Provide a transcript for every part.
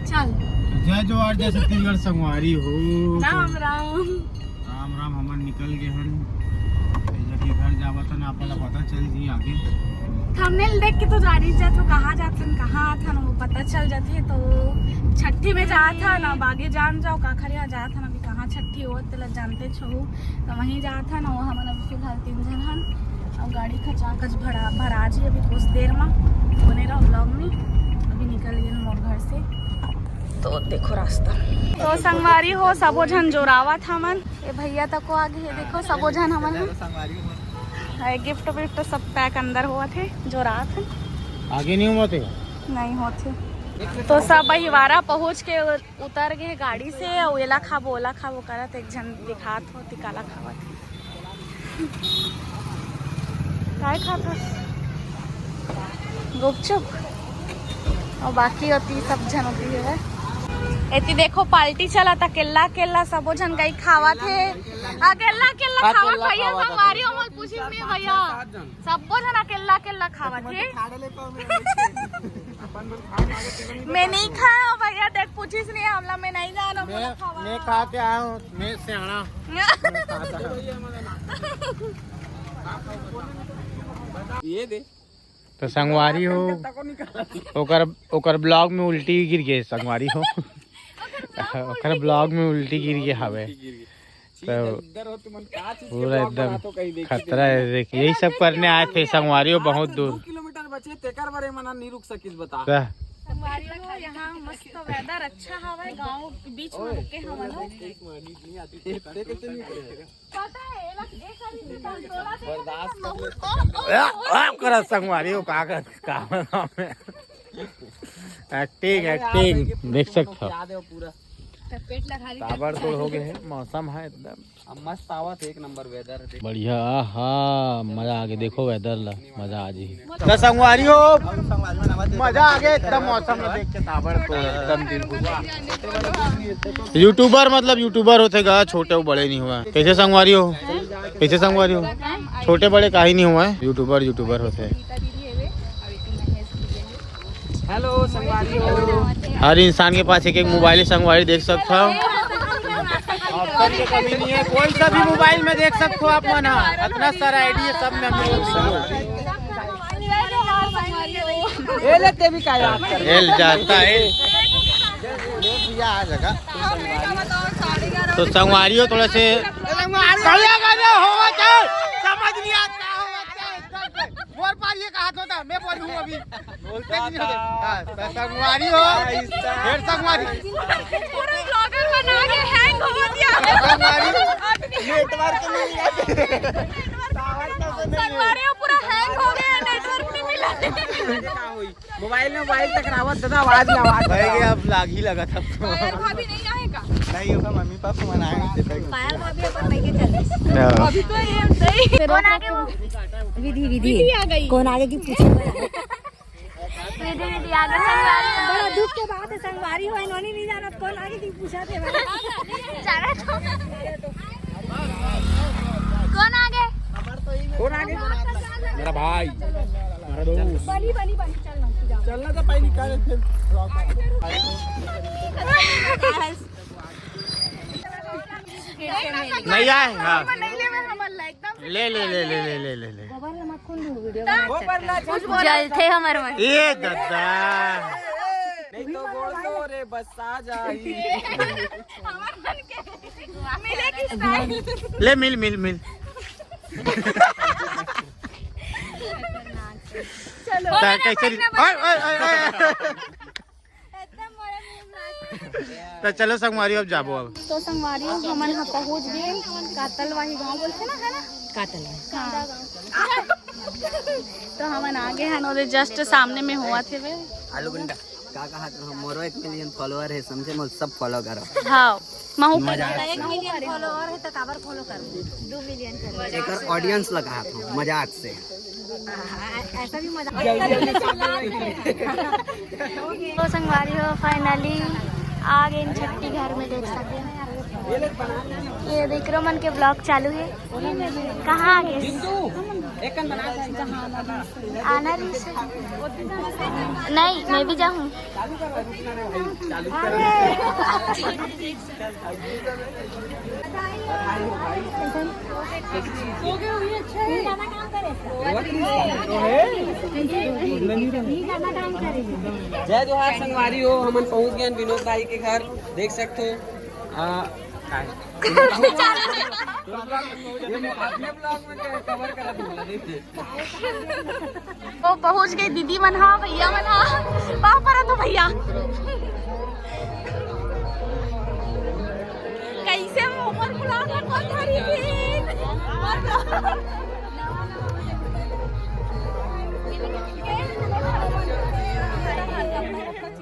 चल जय जोहार जय छत्तीसगढ़ संगवारी हो। राम राम राम राम। हमन निकल गए हन जब घर जावत हन आपला पता चल जी आगे थंबनेल देख के तो जानी जात हो कहाँ जाथन कहाँ आथन वो पता चल जाते। तो छठी में जात हन अब आगे जान जाओ काखरिया जात हन अभी कहाँ छठी हो तेला जानते छो तो वहीं जात हन। और हमन अभी फिलहाल 3 जन हन और गाड़ी खचाखच भरा जी अभी कुछ देर में बने रहो ब्लॉग में। अभी निकल गए मोर घर से तो देखो रास्ता तो संगवारी हो सबो झन जोरावत हमन। ये भैया तक को आगे है देखो सबो झन हमन गिफ्ट विफ्ट सब पैक अंदर हुआ थे जो रात है आगे नहीं हुआ थे नहीं होते तो सब बहिवारा पहुंच के उतर गए गाड़ी से और एला खाबो ओला खाबो करत एक जन दिखात हो तिकाला खावत काय खाता गुपचुप और बाकी होती सब जन होती है। एती देखो पार्टी चला था केला केला सबो जन गई खावा थे अकेला केला खावा भैया संगवारी हमल पूछी में भैया सबो जन अकेला केला खावा थे। मैं नहीं खाया भैया देख पूछिस नहीं हमला मैं नहीं जाना मैं खा के आया हूँ मैं सियाना ये दे तो संगवारी हो ओकर ब्लॉग में उल्टी गिर गए संगवारी हो ओकर ब्लॉग में उल्टी गिर गए हवे तो पूरा एकदम खतरा है। देखिए यही सब करने आए थे संगवारी हो बहुत दूर 2 किलोमीटर बचे तेकर बारे मना नहीं रुक सकिस बता संगवारी हो यहाँ मस्त वेदर अच्छा हवे गांव बीच में रुके हम लोग पता है कर संगवारी हो का एक्टिंग देख सकते हो ताबड़तोड़ हो गए है। मौसम है एकदम मस्त आवत एक नंबर वेदर बढ़िया। हाँ मजा आ गया देखो वेदर ला मजा आ जी तो संगवारी हो मजा आ गया एकदम मौसम में देख के ताबड़तोड़ एकदम दिल खुश। यूट्यूबर मतलब यूट्यूबर होते गा छोटे बड़े नहीं हुआ कैसे संगवारी हो कैसे संगवारी हो छोटे बड़े का ही नहीं हुआ है यूट्यूबर होते। हेलो संगवारी हो हर इंसान के पास एक मोबाइल संगवारी देख सकते हो ऑप्शन की कमी नहीं है कोई सा भी मोबाइल में देख सकते हो आप मना इतना सारा आईडी है सब में लेते भी का जाता है तो संगवारी हो थोड़ा से समझ नहीं आता मोर पार ये कहा होता मैं बोलूँ अभी बोलते नहीं होते संगवारी हो फिर संगवारी पूरा ब्लॉगर बना के हैंग हो गया नेटवर्क नहीं संगवारी हो पूरा हैंग हो गया नेटवर्क नहीं मिला मोबाइल टकरावत दादा आवाज में आवाज भाई अब लाग ही लगा था पायल भाभी नहीं आएगा नहीं होगा मम्मी पापा मनाएंगे पायल भाभी अपन लेके चल अभी तो ये सही कौन आगे वो विधि आ गई कौन आगे की पूछे विधि आ गई संगवारी बड़ा दुख के बात है संगवारी हो इन्होंने नहीं जाना कौन आगे की पूछा थे जाना तो कौन आगे मेरा भाई मेरा दोस्त बनी चलना तो पहले कर फिर नहीं आए हाँ ले जलते हमारे मन ये दादा नहीं तो बोल दो रे बस आ जाई मिलेगी स्टाइल ले मिल चलो कैसे तो चलो संगवारी अब जाबो अब तो संगवारी हमन यहाँ पहुँच गए कातलवाही गांव बोलते ना है ना तो हमन आगे हैं और जस्ट सामने में हुआ थे वे आलू गुंडा का कहा मोरो 1 मिलियन फॉलोअर है समझे मोर सब फॉलो करो हाँ महू 1 मिलियन फॉलोअर है तो काबर फॉलो करो 2 मिलियन कर एक ऑडियंस लगा था मजाक से ऐसा भी मजा तो संगवारी हो फाइनली आ गए छठी घर में देख सकते हैं ये विक्रमन के ब्लॉग चालू है कहाँ आ गए आना नहीं, मैं भी जाऊँ। जय जोहार संगवारी हो, हमन पहुंच गए विनोद भाई के घर, देख सकते हो। वो पहुंच गई दीदी मन, हाँ भैया मन, हाँ वहाँ पर है तो भैया कैसे ऊपर बुला कर कौन थारी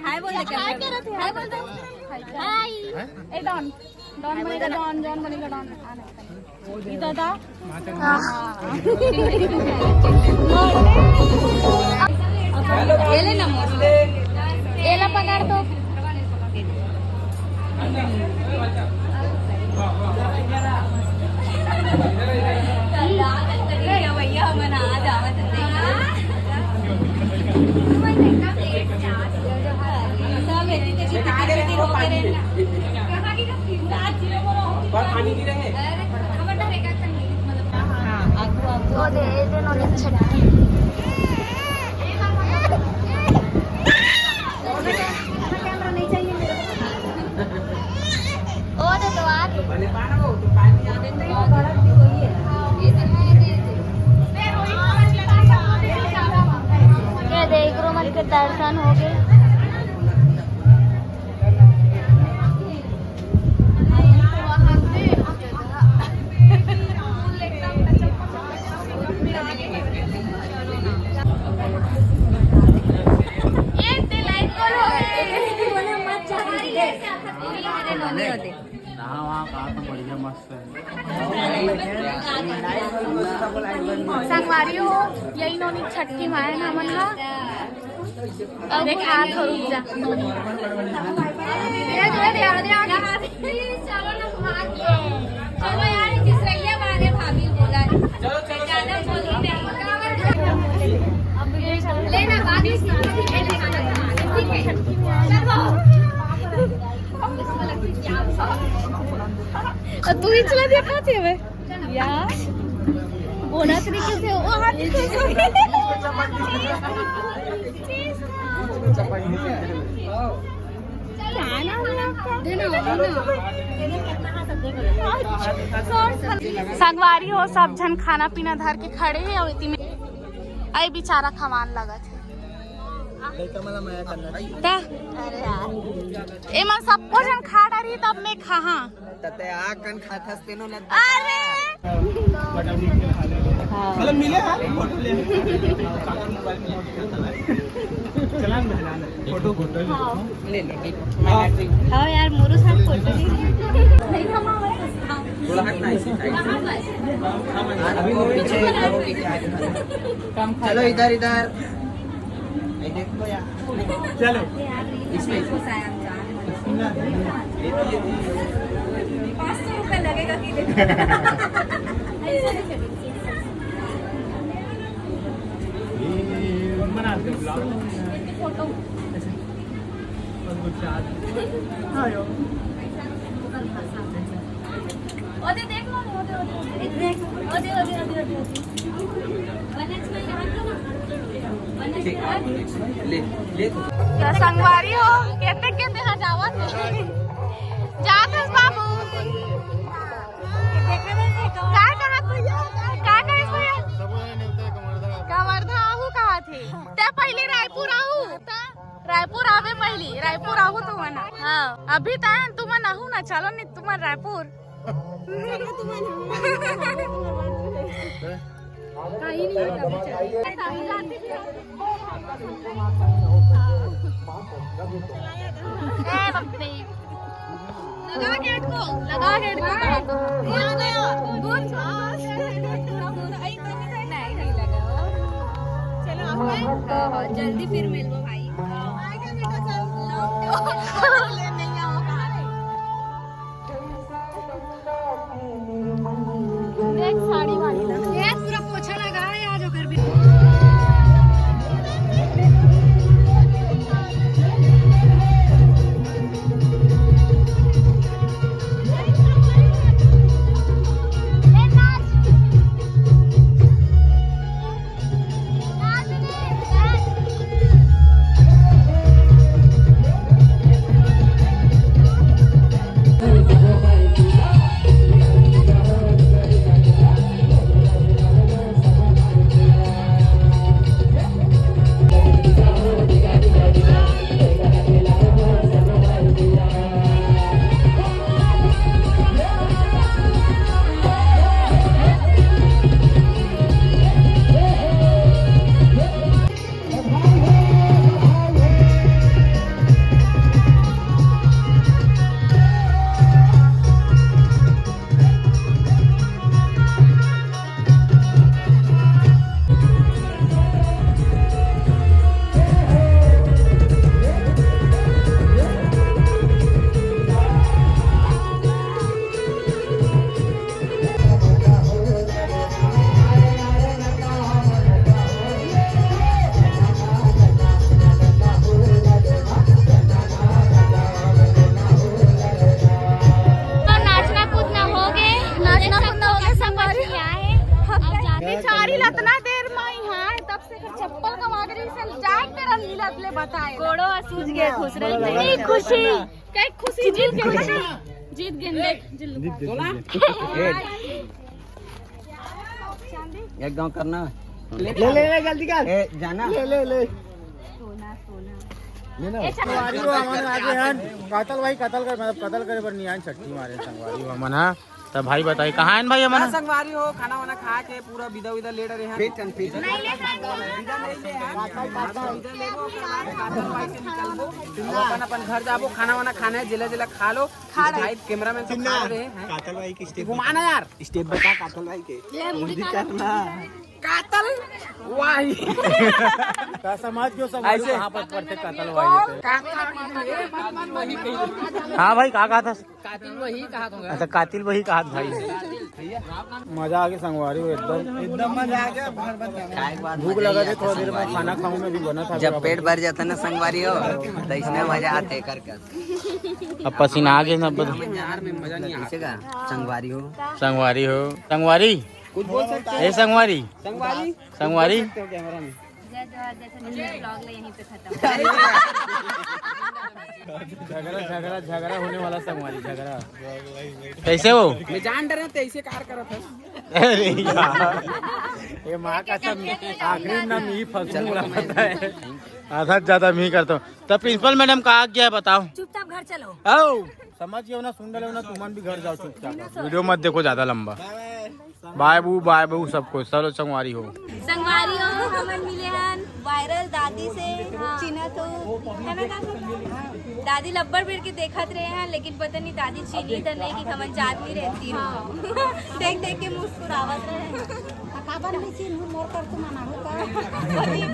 हाय बोल दे, हाय कर रहे थे, हाय बोल दे, हाय। ए डॉन डॉन बनेगा, डॉन जॉन बनेगा, डॉन ये दादा ये ले ना मोर, ये ला पकड़ दो। भैया मना जावत के दर्शन हो गए। संगवारी हो, यही नोनी छठी माए ना मन ला देख हाथ हो रुक जा चलो यार, जिसरैया वाले भाभी बोला ज्यादा बोली नहीं, लेना बाद में तू ही चला दिया खाते हुए यार, बोला तरीके से वो हाथ संगवारी हो, सब जन खाना पीना धर के खड़े है और इतनी में आई बेचारा खवान लगा थे एमा सबको जन खा डारी तब मैं खा तते आ कन खाथस तेनो न अरे मतलब मिले हां फोटो ले चलान बहलाना फोटो ले हाँ यार, मोरू साथ फोटो नहीं थोड़ा हटना इसी अभी वो पीछे चलो इधर इधर देखो यार, चलो इसमें 500 रुपए लगेगा कि बना दे ब्लॉग फोटो हां यो ओदे देख लो, ओदे ले ले संगवारी हो कहते कहते हजावत जात हस बाबू का कहा भैया का कहे भैया कवर्धा आहू कहा थे ते पहले रायपुर आहू रायपुर आवे पहली रायपुर आहू तो मना हाँ अभी तय तुम आहू ना चलो नहीं तुम रायपुर कहीं नहीं लगा गेट को यहाँ गया चलो जल्दी फिर मिलो भाई। देख साड़ी वाली पूरा पोछा लगा है यार, रही इतना देर में यहाँ है तब से कर चप्पल का मांग रही से जाग तेरा नीलत ले बताए कोड़ो सूझ गए खुश रही नहीं खुशी कई खुशी जीत गए जीत गए एक गांव करना ले जल्दी कर जाना ले सोना सोना संगवारी हो हमन आगे हन कतल भाई कतल कर मतलब कतल करे पर नियान छट्टी मारे संगवारी हो हमन हा तब भाई बताई कहाँ है भाई हमन संगवारी हो खाना वाना खा के पूरा विदा विदा लेट रहे हैं फिर नहीं ले अपन घर जाबो खाना वाना खाना है जिला जिला खा लो भाई कैमरामैन सब खा रहे हैं कातल भाई की स्टेप घुमाना यार स्टेप बता कातल भाई के मुंडी करना कातल वाही का समाज क्यों सब वहाँ पर पढ़ते कतल भाई हाँ भाई कहा था कातिल वही कहा था अच्छा कातिल वही कहा भाई मजा आ गया संगवारी हो एकदम मजा आ गया भूख लगा थी थोड़ी देर में खाना खाऊं में भी बना था जब पेट भर जाता ना संगवारी हो तो इसमें मजा आते करके अब पसीना आ गया ना यार में मजा नहीं आएगा संगवारी हो संगवारी कुछ बोल सकते ए संगवारी संगवारी कैमरा में ब्लॉग यहीं पे खत्म झगड़ा होने वाला संगवारी झगड़ा कैसे हो मैं जान डरे थे ऐसे कार करा था अरे यार ये माँ का सब आखिरी नाम ही फंसने वाला पता है आधा ज्यादा मैं करता हूँ तब प्रिंसिपल मैडम कहा क्या है बताओ चुपचाप घर चलो आओ समझ गए ना सुन रहे हो ना तुम भी घर जाओ चुपचाप वीडियो मत देखो ज्यादा लंबा बाय बू सबको चलो संगवारी हो हमन मिले हैं वायरल दादी से चिन्ह तो है ना दादी लब्बर फिर के देखत रहे हैं लेकिन पता नहीं दादी चीनी तो नहीं कि हमन जात नहीं रहती हूँ देख देख के मुस्कुरावत रहे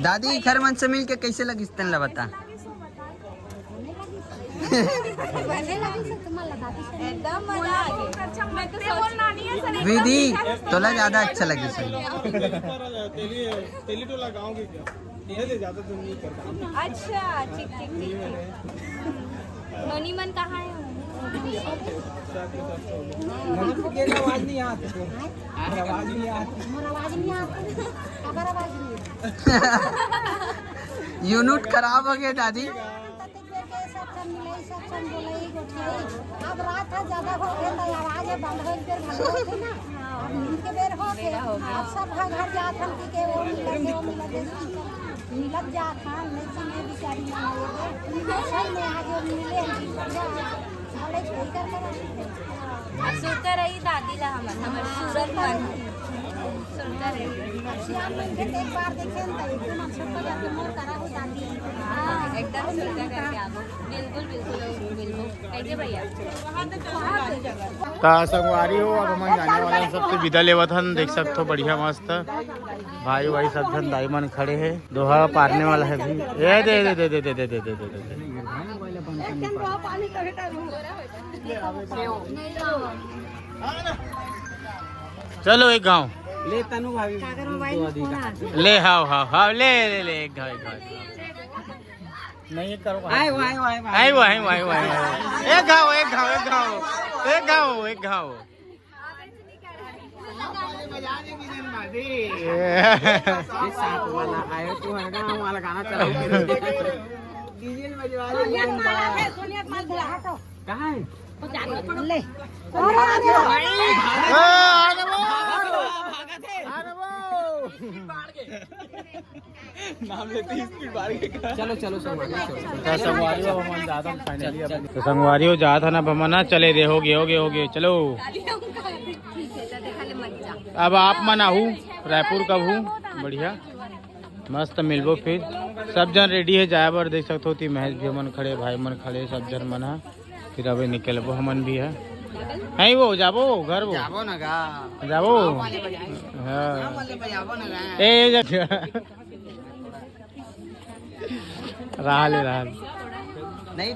दादी घर मन से मिल के कैसे लगी तन बता एकदम मजा आ गया विधि तोला ज्यादा अच्छा लगे सही अच्छा ठीक ठीक ठीक नोनी मन कहाँ है आवाज नहीं आती यूनिट खराब हो गया दादी अब रात है ज्यादा हो गया तो आवाज बंद हो गई फिर ना अब नींद के बेर हो गया अब सब घर जात हम के वो मिलत जात हां लेकिन ये बेचारी ना सही में आगे मिले साले कोई कर सुनता रही दादी ला हमर सूरत मन सुनता रही श्याम मन के एक बार देखे न तो एकदम अच्छा हो जाते मोर करा हो दादी एकदम सुनता करके आबो बिल्कुल कैसे भैया का संगवारी हो अब हम जाने वाला सबसे विदा लेवत हन देख सकते हो बढ़िया मस्त भाई भाई सब जन दाई मन खड़े हैं दोहा पारने वाला है भी ए दे दे दे दे दे दे दे दे दे दे चलो एक गांव ले तनु भाभी ले हाव ले ले ले एक गांव नहीं करो आए एक गाँव साथ वाला आए तू वाला गाना चलाओ डीजे कहाँ है ले नाम लेते स्पीड बाढ़ के चलो चलो संगवारी हो जा था ना भमना चले रे हो गए चलो अब आप मन आहू रायपुर कब हूँ बढ़िया मस्त मिलबो फिर सब जन रेडी है जाए बर देख सकते होती महेश भी मन खड़े भाई मन खड़े सब जन मन है फिर अबे निकलबो हमन भी है नहीं वो जाबो घर वो जाबो ना गा जाबो ए रहल नहीं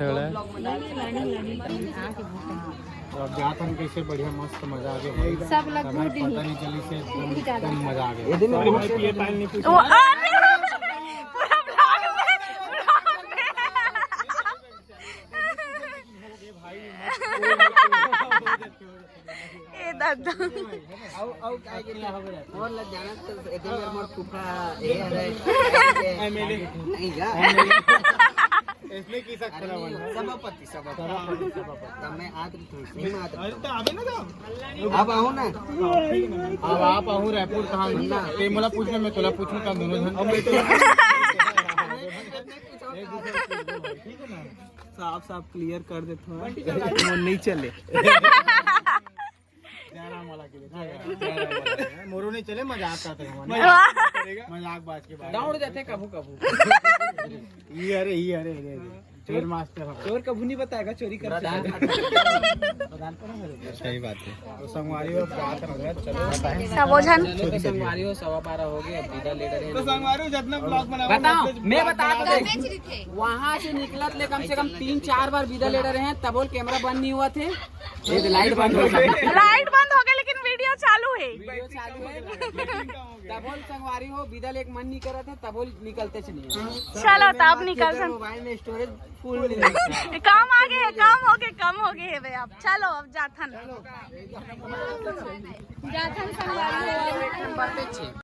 अब जात हम कैसे बढ़िया मस्त मजा आ गया सब लोग पता नहीं चली से एकदम मजा आ गया और लग जाना तो इधर मेरे मोर कुपा ये है नहीं जा इसने की सकता है सभापति मैं आदर नहीं आदर अब आओ ना अब आप आहू रायपुर कहाँ ते मोला पूछना मैं तोला पूछूं का दोनों जन साफ साफ क्लियर कर दे थोड़ा वो नहीं चले मोरू नहीं चले मजाक करते मजाक बात के बाद दौड़ जाते कबू ये अरे चोर मास्टर चोर कबू नहीं बताएगा चोरी करता है सही बात है तो संगवारी और बात हो गया चलो सबोझन छोटी संगवारी हो 12:15 हो गए अब विदा ले रहे हैं तो संगवारी जितना ब्लॉग बनाओ बताओ मैं बता तो देख वहाँ से निकलत ले कम से कम 3-4 बार विदा ले रहे हैं तब कैमरा बंद नहीं हुआ थे लाइट बंद हो गई लेकिन वीडियो चालू है। वीडियो चालू है तबोल संगवारी हो विदल एक मन नहीं कर रहा था तबोल निकलते चलिए चलो तब निकल मोबाइल में स्टोरेज फुल काम हो गए भाई अब चलो अब जाथन संगवारी